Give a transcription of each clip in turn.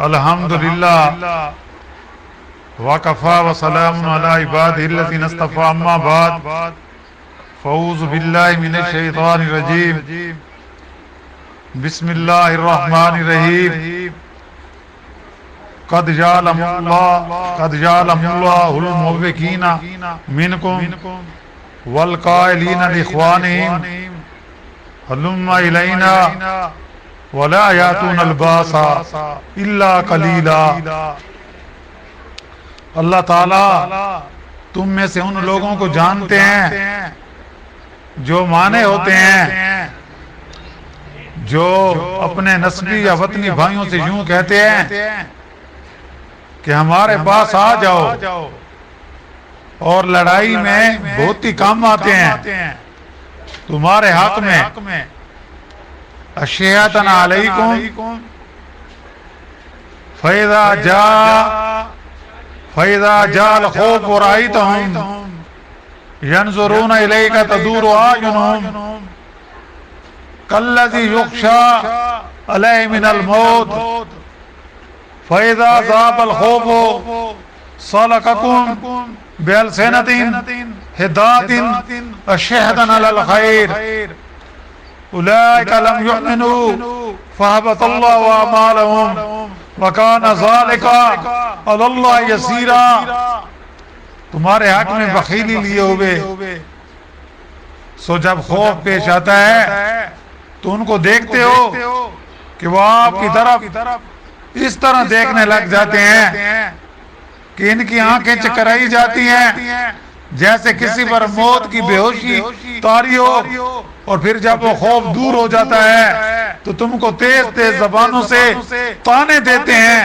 الحمدللہ وکفا وسلام علی عبادہ الذین اصطفی اما بعد فاعوذ باللہ من الشیطان الرجیم بسم اللہ الرحمن الرحیم قد جعلم اللہ الموقین منکم والقائلین لاخوانہم ہلم الینا ولا یاتون الباس الا قلیلا۔ اللہ تعالیٰ تم میں سے ان لوگوں کو جانتے ہیں جو مانے ہوتے ہیں، جو اپنے نسبی یا وطنی بھائیوں سے یوں کہتے ہیں کہ ہمارے پاس آ جاؤ اور لڑائی میں بہت ہی کام آتے ہیں تمہارے حق میں، اشیاءً علیکم فَإِذَا جَاءَ الْخَوْفُ رَأَيْتَهُمْ يَنْظُرُونَ إِلَيْكَ تَدُورُ أَعْيُنُهُمْ كَالَّذِي يُخْشَىٰ عَلَيْهِ مِنَ الْمَوْتِ فَإِذَا ذَهَبَ الْخَوْفُ سَلَكَكُمْ بِأَلْسِنَةٍ حِدَادٍ أَشِحَّةً عَلَى الْخَيْرِ أولئك لم يؤمنوا فهبط الله أعمالهم وكان ذلك على الله يسيرا۔ تمہارے حق میں بخیلی لیے ہوئے سو جب خوف پیش آتا ہے تو ان کو دیکھتے ہو کہ وہ آپ کی طرف اس طرح دیکھنے لگ جاتے ہیں کہ ان کی آنکھیں چکرائی جاتی ہیں جیسے کسی پر موت کی بے ہوشی طاری ہو، اور پھر جب وہ خوف دور ہو جاتا ہے تو تم کو تیز تیز زبانوں سے طعنے دیتے ہیں۔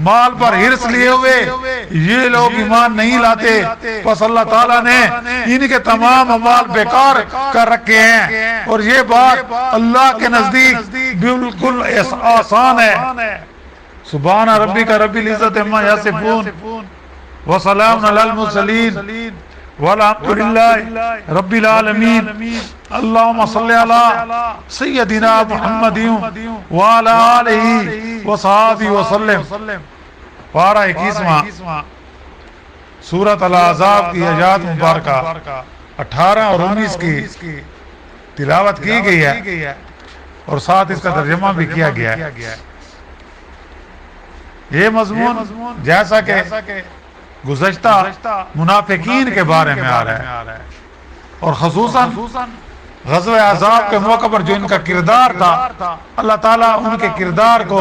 مال پر حرص لیے ہوئے یہ لوگ ایمان نہیں لاتے، پس اللہ تعالیٰ نے ان کے تمام اعمال بیکار کر رکھے ہیں، اور یہ بات اللہ کے نزدیک بالکل آسان ہے۔ سبحان ربک رب العزت عما یصفون وسلام علی المرسلین والحمد للہ رب العالمین۔ اللہم صلی علی سیدنا محمد وعلی آلہ وصحابہ وسلم۔ پارہ 21واں سورۃ الاحزاب کی آیات مبارکہ 18 اور 19 کی تلاوت کی گئی ہے اور ساتھ اس کا ترجمہ بھی کیا گیا ہے۔ یہ مضمون جیسا کہ گزشتہ منافقین کے بارے میں آ رہا ہے، اور خصوصاً غزوہ احزاب کے موقع پر جو ان کا کردار تھا، اللہ تعالیٰ ان کے کردار کو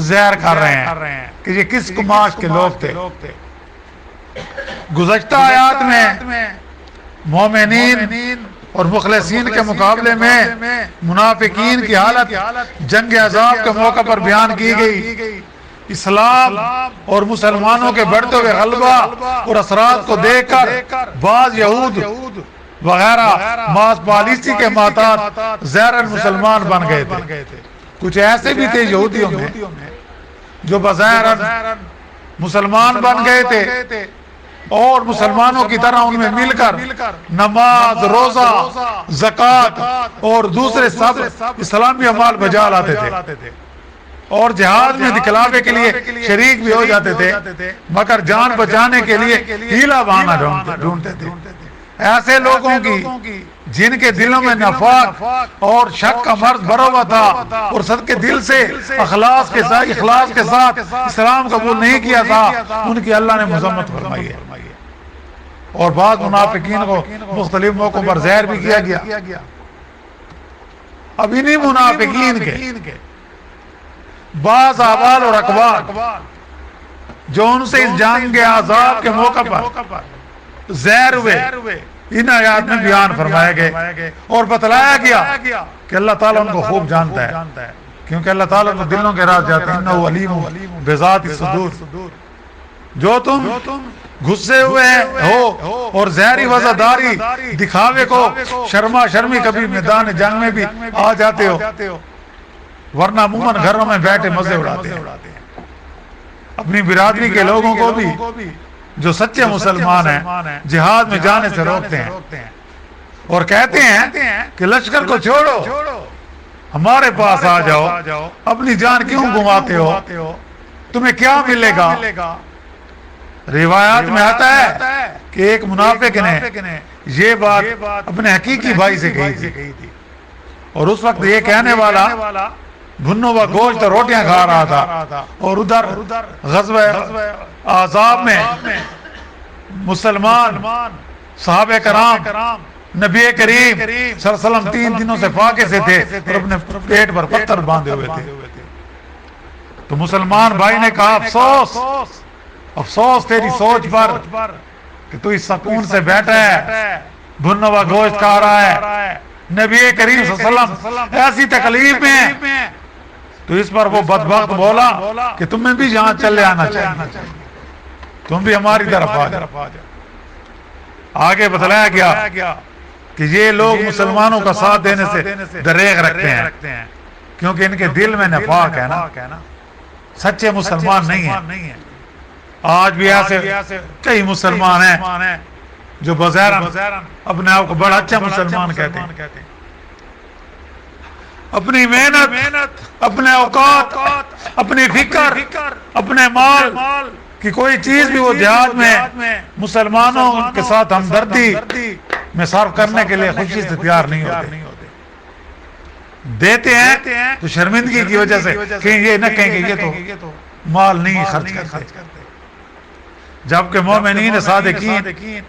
ظاہر کر رہے ہیں کہ یہ کس قماش کے لوگ تھے۔ گزشتہ آیات میں مومنین اور مخلصین کے مقابلے میں منافقین کی حالت جنگ احزاب کے موقع پر بیان کی گئی۔ اسلام اور مسلمانوں کے بڑھتے ہوئے غلبہ اور اثرات کو دیکھ کر بعض یہود وغیرہ ماس پالیسی کے محتاط ظاہراً مسلمان بن گئے تھے۔ کچھ ایسے بھی تھے یہودیوں میں جو بظاہراً مسلمان بن گئے تھے اور مسلمانوں کی طرح ان میں مل کر نماز، روزہ، زکوٰۃ اور دوسرے سب اسلامی اعمال بجا لاتے تھے، اور جہاد میں دکھلاوے کے لیے شریک بھی ہو جاتے تھے، مگر جان بچانے کے لیے ہیلا بہانہ ڈھونڈتے تھے۔ ایسے لوگوں کی جن کے دلوں میں نفاق اور شک کا مرض بھرا ہوا تھا اور صدقے دل سے اخلاص کے ساتھ اسلام قبول نہیں کیا تھا، ان کی اللہ نے مذمت فرمائی ہے، اور بعض منافقین کو مختلف موقعوں پر زہر بھی کیا گیا۔ اب انہی منافقین کے بعض احوال اور اقوال جو ان سے اس جنگ احزاب کے موقع پر ظاہر ہوئے ان آیات میں بیان فرمائے گئے اور بتلایا گیا کہ اللہ تعالیٰ ان کو خوب جانتا ہے، کیونکہ اللہ تعالیٰ تو دلوں کے راز جاتے ہیں۔ انہ علیم بذات الصدور۔ جو تم غصے ہوئے ہو اور ظاہری وزاداری دکھاوے کو شرما شرمی کبھی میدان جنگ میں بھی آ جاتے ہو، ورنہ عموماً گھروں میں بیٹھے مزے اڑاتے ہیں۔ اپنی برادری کے لوگوں کو بھی جو سچے مسلمان ہیں جہاد میں جانے سے روکتے ہیں اور کہتے ہیں کہ لشکر کو چھوڑو، ہمارے پاس آ جاؤ، اپنی جان کیوں گنواتے ہو؟ تمہیں کیا ملے گا؟ روایات میں آتا ہے کہ ایک منافق نے یہ بات اپنے حقیقی بھائی سے کہی تھی، اور اس وقت یہ کہنے والا بھنو و گوشت روٹیاں کھا رہا تھا، اور ادھر غزوہ احزاب میں مسلمان صحابہ کرام نبی کریم صلی اللہ علیہ وسلم 3 دنوں سے فاقے سے تھے اور اپنے پیٹ پر پتھر باندھے ہوئے تھے. تو مسلمان بھائی نے کہا افسوس تیری سوچ پر کہ تو اس سکون سے بیٹھا ہے، بھنا ہوا گوشت کھا رہا ہے، نبی کریم صلی اللہ علیہ وسلم ایسی تکلیف میں. تو اس پر وہ بدبخت بولا کہ تمہیں بھی یہاں چلے آنا چاہیے، تم بھی ہماری طرف آ جاؤ. آگے بتلایا گیا کہ یہ لوگ مسلمانوں کا ساتھ دینے سے دریغ رکھتے ہیں کیونکہ ان کے دل میں نفاق ہے نا، سچے مسلمان نہیں ہیں. آج بھی ایسے کئی مسلمان ہیں جو بظاہر اپنے آپ کو بڑا اچھا مسلمان کہتے ہیں. اپنی محنت، اپنے اوقات، اپنی فکر، اپنے مال کہ کوئی چیز بھی وہ دیہات میں مسلمانوں کے ساتھ ہمدردی میں صرف کرنے کے لیے خوشی سے تیار نہیں ہوتے. دیتے ہیں تو شرمندگی کی وجہ سے کہ یہ نہ کہیں کہ یہ تو مال نہیں خرچ کرتے. جبکہ مومنین صادقین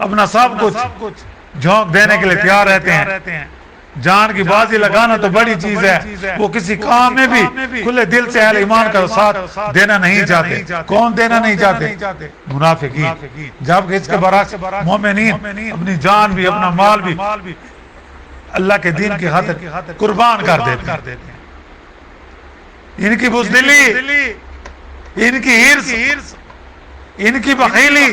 اپنا سب کچھ جھونک دینے کے لیے تیار رہتے ہیں. جان کی بازی لگانا تو بڑی چیز ہے، وہ کسی کام میں بھی کھلے دل سے اہل ایمان کا ساتھ دینا نہیں چاہتے. کون دینا نہیں چاہتے؟ منافقین. جبکہ اس کے برعکس مومنین اپنی جان بھی، اپنا مال بھی اللہ کے دین کی خاطر قربان کر دیتے ہیں. ان کی بزدلی، ان کی ہرس، ان کی بخیلی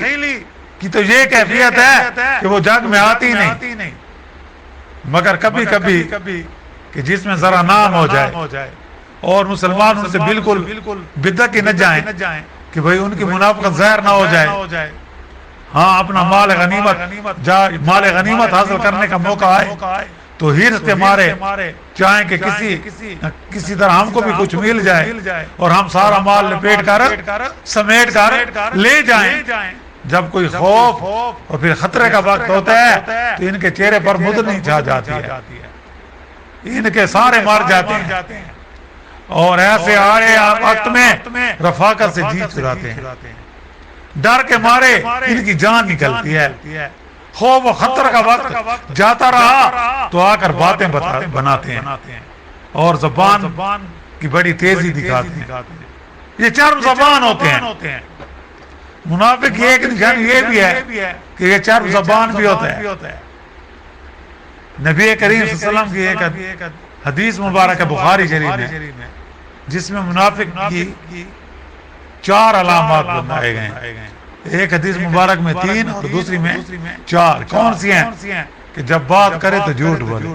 کی تو یہ کیفیت ہے کہ وہ جنگ میں آتی نہیں، مگر کبھی کہ جس میں ذرا نام ہو جائے اور مسلمان ان سے بالکل بدعت نہ جائیں کہ بھئی ان کی منافقت ظاہر نہ ہو جائے. ہاں اپنا مال غنیمت حاصل کرنے کا موقع آئے تو ہرس کے مارے چاہیں کہ کسی طرح ہم کو بھی کچھ مل جائے اور ہم سارا مال لپیٹ کر سمیٹ کر لے جائیں. جب کوئی خوف اور پھر خطرے کا وقت ہوتا ہے تو ان کے چہرے پر مدنی چھا جاتی ہے، ان کے سارے مار جاتے ہیں اور ایسے آڑے وقت میں رفاقت سے جیت چراتے ہیں. ڈر کے مارے ان کی جان نکلتی ہے. خوف و خطر کا وقت جاتا رہا تو آ کر باتیں بناتے ہیں اور زبان کی بڑی تیزی دکھاتے ہیں. یہ چرب زبان ہوتے ہیں. منافق ایک نشان یہ بھی ہے کہ یہ چرب زبان بھی ہوتا ہے. نبی کریم صلی اللہ علیہ وسلم کی ایک حدیث مبارک بخاری شریف میں جس میں منافق کی 4 علامات بتائے گئے ہیں. ایک حدیث مبارک میں 3 اور دوسری میں 4. کون سی ہیں؟ کہ جب بات کرے تو جھوٹ بولے،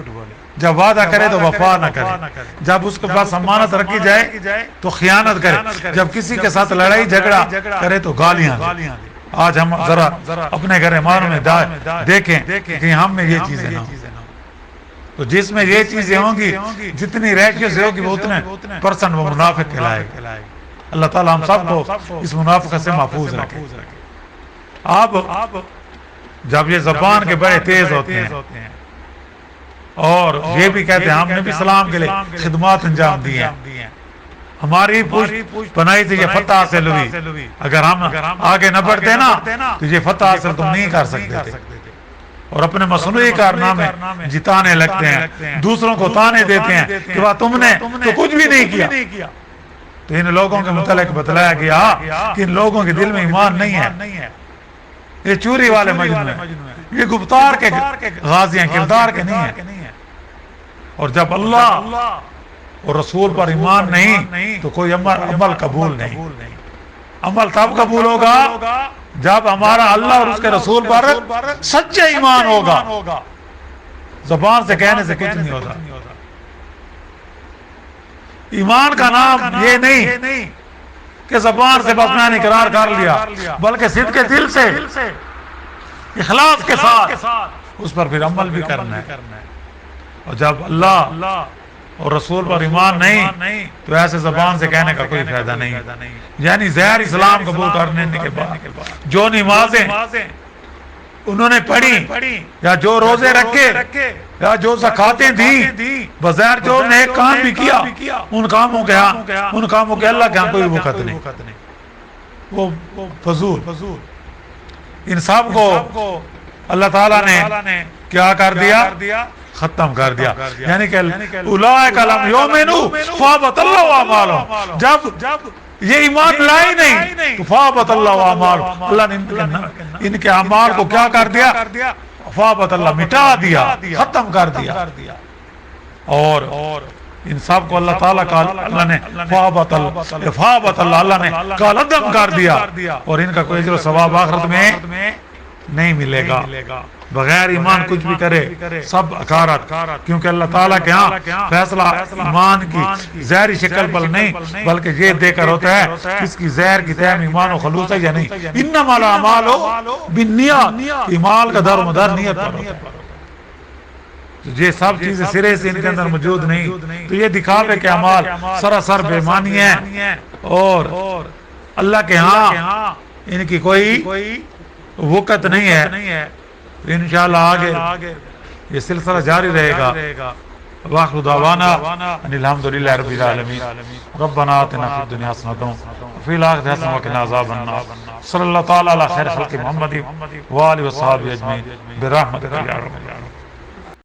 جب وعدہ کرے تو وفا نہ کرے، جب اس کے پاس امانت رکھی جائے تو خیانت کرے، جب کسی کے ساتھ لڑائی جھگڑا کرے تو گالیاں دے. آج ہم ذرا اپنے گھر ایمان میں دیکھیں کہ ہم میں یہ چیزیں نہ ہوں. تو جس میں یہ چیزیں ہوں گی جتنی ریشیو سے ہوگی وہ اتنے پرسنٹ وہ منافق کہلائے گا. اللہ تعالی ہم سب کو اس منافقت سے محفوظ رکھے. اب جب یہ زبان کے بڑے تیز ہوتے ہیں اور یہ بھی کہتے ہیں ہم نے بھی اسلام کے لیے خدمات انجام دی ہیں، ہماری پشت پناہی سے یہ فتح حاصل ہوئی، اگر ہم آگے نہ بڑھتے نا تو یہ فتح حاصل تم نہیں کر سکتے تھے. اور اپنے مصنوعی کارنامے جتانے لگتے ہیں، دوسروں کو تانے دیتے ہیں کہ وہ تم نے تو کچھ بھی نہیں کیا. تو ان لوگوں کے متعلق بتلایا گیا کہ ان لوگوں کے دل میں ایمان نہیں ہے. یہ چوری والے مجنون ہیں، یہ گفتار کے غازی ہیں، کردار کے نہیں ہیں. اور جب اللہ اور رسول پر ایمان نہیں تو کوئی عمل قبول نہیں. عمل تب قبول ہوگا جب ہمارا اللہ اور اس کے رسول پر سچا ایمان ہوگا. زبان سے کہنے سے کچھ نہیں ہوتا. ایمان کا نام یہ نہیں کہ زبان سے بس میں نے اقرار کر لیا، بلکہ صدق کے دل سے اخلاص کے ساتھ اس پر پھر عمل بھی کرنا ہے. اور جب اللہ اور رسول پر ایمان نہیں تو ایسے زبان سے کہنے کا کوئی فائدہ نہیں. یعنی زہر اسلام قبول کرنے کے بعد جو نمازیں انہوں نے پڑھی یا جو روزے رکھے یا جو زکاتیں دی بظاہر جو نیک کام بھی کیا ان کاموں کے اللہ کے ہاں کوئی وقت نہیں, وہ فضول. ان سب کو اللہ تعالیٰ نے کیا کر دیا؟ ختم کر دیا. یعنی کہ اولئک لم یؤمنوا فحبط اللہ اعمالهم. جب یہ ایمان لائی نہیں تو فحبط اللہ اعمالهم, اللہ نے ان کے اعمال کو کیا کر دیا؟ فحبط اللہ, مٹا دیا, ختم کر دیا. اور ان سب کو اللہ تعالیٰ کا اللہ نے فحبط اللہ اللہ نے کالعدم کر دیا, اور ان کا کوئی اجر و ثواب آخرت میں نہیں ملے گا. بغیر ایمان کچھ بھی کرے سب اکارت, کیونکہ اللہ تعالیٰ کے ہاں فیصلہ ایمان کی ظاہری شکل پر نہیں بلکہ یہ دے کر ہوتا ہے کس کی ظاہر کی تہم ایمان و خلوص ہے یا نہیں. انما الاعمال بالنیات, ایمان کا دار و مدار نیت پر ہوتا ہے. یہ سب چیزیں سرے سے ان کے اندر موجود نہیں تو یہ دکھاوے کے اعمال سراسر بے معنی ہیں, اور اللہ کے ہاں ان کی کوئی وقت نہیں ہے. انشاءاللہ آگے یہ سلسلہ جاری رہے گا. واخر دعوانا ان الحمدللہ رب العالمین. ربنا آتنا فی الدنیا حسنۃ وفی الآخرۃ حسنۃ وقنا عذاب النار. صلی اللہ تعالی علی خیر خلق محمد وآلہ وصحبہ اجمعین برحمتک یا رب العالمین.